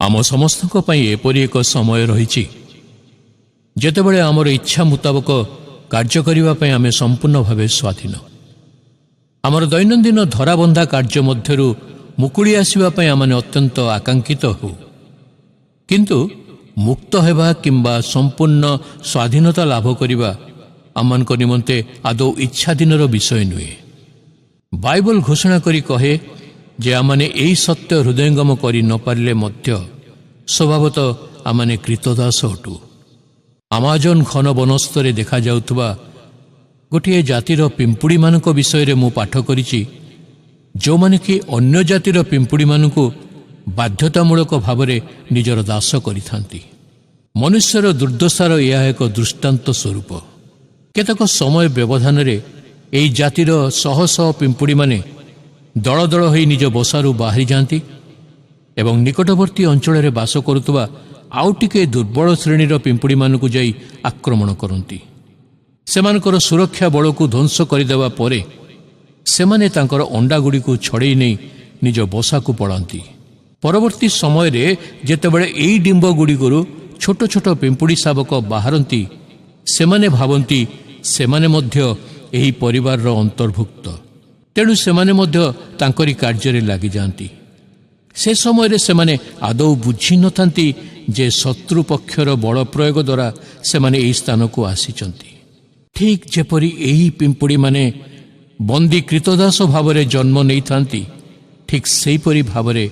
ଆମ ସମସ୍ତଙ୍କ ପାଇଁ ଏପରି ଏକ ସମୟ ରହିଛି ଯେତେବେଳେ ଆମର ଇଚ୍ଛା ମୁତାବକ କାର୍ଯ୍ୟ କରିବା ପାଇଁ ଆମେ ସମ୍ପୂର୍ଣ୍ଣ ଭାବେ ସ୍ୱାଧୀନ। ଆମର ଦୈନନ୍ଦିନ ଧରାବନ୍ଧା କାର୍ଯ୍ୟ ମଧ୍ୟରୁ ମୁକୁଳି ଆସିବା ପାଇଁ ଆମେ ଅତ୍ୟନ୍ତ ଆକାଙ୍କ୍ଷିତ ହେଉ, କିନ୍ତୁ ମୁକ୍ତ ହେବା କିମ୍ବା ସମ୍ପୂର୍ଣ୍ଣ ସ୍ୱାଧୀନତା ଲାଭ କରିବା ଆମମାନଙ୍କ ନିମନ୍ତେ ଆଦୌ ଇଚ୍ଛାଧୀନର ବିଷୟ ନୁହେଁ। ବାଇବଲ ଘୋଷଣା କରି କହେ ଯେ ଆମମାନେ ଏହି ସତ୍ୟ ହୃଦୟଙ୍ଗମ କରି ନ ପାରିଲେ ମଧ୍ୟ ସ୍ୱଭାବତଃ ଆମମାନେ କ୍ରୀତଦାସ ଅଟୁ। ଆମାଜନ ଘନ ବନସ୍ତରେ ଦେଖାଯାଉଥିବା ଗୋଟିଏ ଜାତିର ପିମ୍ପୁଡ଼ିମାନଙ୍କ ବିଷୟରେ ମୁଁ ପାଠ କରିଛି, ଯେଉଁମାନେ କି ଅନ୍ୟ ଜାତିର ପିମ୍ପୁଡ଼ିମାନଙ୍କୁ ବାଧ୍ୟତାମୂଳକ ଭାବରେ ନିଜର ଦାସ କରିଥାନ୍ତି। ମନୁଷ୍ୟର ଦୁର୍ଦ୍ଦଶାର ଏହା ଏକ ଦୃଷ୍ଟାନ୍ତ ସ୍ୱରୂପ। କେତେକ ସମୟ ବ୍ୟବଧାନରେ ଏହି ଜାତିର ଶହ ଶହ ପିମ୍ପୁଡ଼ିମାନେ ଦଳ ଦଳ ହୋଇ ନିଜ ବସାରୁ ବାହାରିଯାଆନ୍ତି ଏବଂ ନିକଟବର୍ତ୍ତୀ ଅଞ୍ଚଳରେ ବାସ କରୁଥିବା ଆଉ ଟିକେ ଦୁର୍ବଳ ଶ୍ରେଣୀର ପିମ୍ପୁଡ଼ିମାନଙ୍କୁ ଯାଇ ଆକ୍ରମଣ କରନ୍ତି। ସେମାନଙ୍କର ସୁରକ୍ଷା ବଳକୁ ଧ୍ୱଂସ କରିଦେବା ପରେ ସେମାନେ ତାଙ୍କର ଅଣ୍ଡାଗୁଡ଼ିକୁ ଛଡ଼େଇ ନେଇ ନିଜ ବସାକୁ ପଳାନ୍ତି। ପରବର୍ତ୍ତୀ ସମୟରେ ଯେତେବେଳେ ଏହି ଡିମ୍ବଗୁଡ଼ିକରୁ ଛୋଟ ଛୋଟ ପିମ୍ପୁଡ଼ି ଶାବକ ବାହାରନ୍ତି, ସେମାନେ ଭାବନ୍ତି ସେମାନେ ମଧ୍ୟ ଏହି ପରିବାରର ଅନ୍ତର୍ଭୁକ୍ତ, ତେଣୁ ସେମାନେ ମଧ୍ୟ ତାଙ୍କରି କାର୍ଯ୍ୟରେ ଲାଗିଯାଆନ୍ତି। ସେ ସମୟରେ ସେମାନେ ଆଦୌ ବୁଝିନଥାନ୍ତି ଯେ ଶତ୍ରୁ ପକ୍ଷର ବଳ ପ୍ରୟୋଗ ଦ୍ୱାରା ସେମାନେ ଏହି ସ୍ଥାନକୁ ଆସିଛନ୍ତି। ଠିକ୍ ଯେପରି ଏହି ପିମ୍ପୁଡ଼ିମାନେ ବନ୍ଦୀ କ୍ରୀତଦାସ ଭାବରେ ଜନ୍ମ ନେଇଥାନ୍ତି, ଠିକ୍ ସେହିପରି ଭାବରେ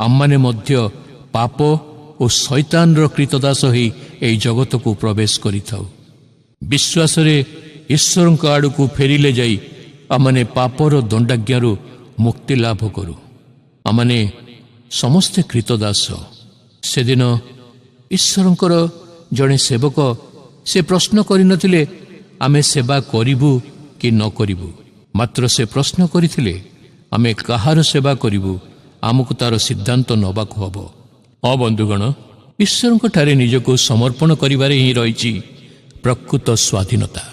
ଆମମାନେ ମଧ୍ୟ ପାପ ଓ ଶୈତାନର କ୍ରୀତଦାସ ହୋଇ ଏହି ଜଗତକୁ ପ୍ରବେଶ କରିଥାଉ। ବିଶ୍ୱାସରେ ଈଶ୍ୱରଙ୍କ ଆଡ଼କୁ ଫେରିଲେ ଯାଇ ଆମମାନେ ପାପର ଦଣ୍ଡାଜ୍ଞାରୁ ମୁକ୍ତି ଲାଭ କରୁ। ଆମମାନେ ସମସ୍ତେ କ୍ରୀତଦାସ। ସେଦିନ ଈଶ୍ୱରଙ୍କର ଜଣେ ସେବକ ସେ ପ୍ରଶ୍ନ କରିନଥିଲେ ଆମେ ସେବା କରିବୁ କି ନ କରିବୁ, ମାତ୍ର ସେ ପ୍ରଶ୍ନ କରିଥିଲେ ଆମେ କାହାର ସେବା କରିବୁ, ଆମକୁ ତାର ସିଦ୍ଧାନ୍ତ ନେବାକୁ ହେବ। ବନ୍ଧୁଗଣ, ଈଶ୍ୱରଙ୍କଠାରେ ନିଜକୁ ସମର୍ପଣ କରିବାରେ ହିଁ ରହିଛି ପ୍ରକୃତ ସ୍ୱାଧୀନତା।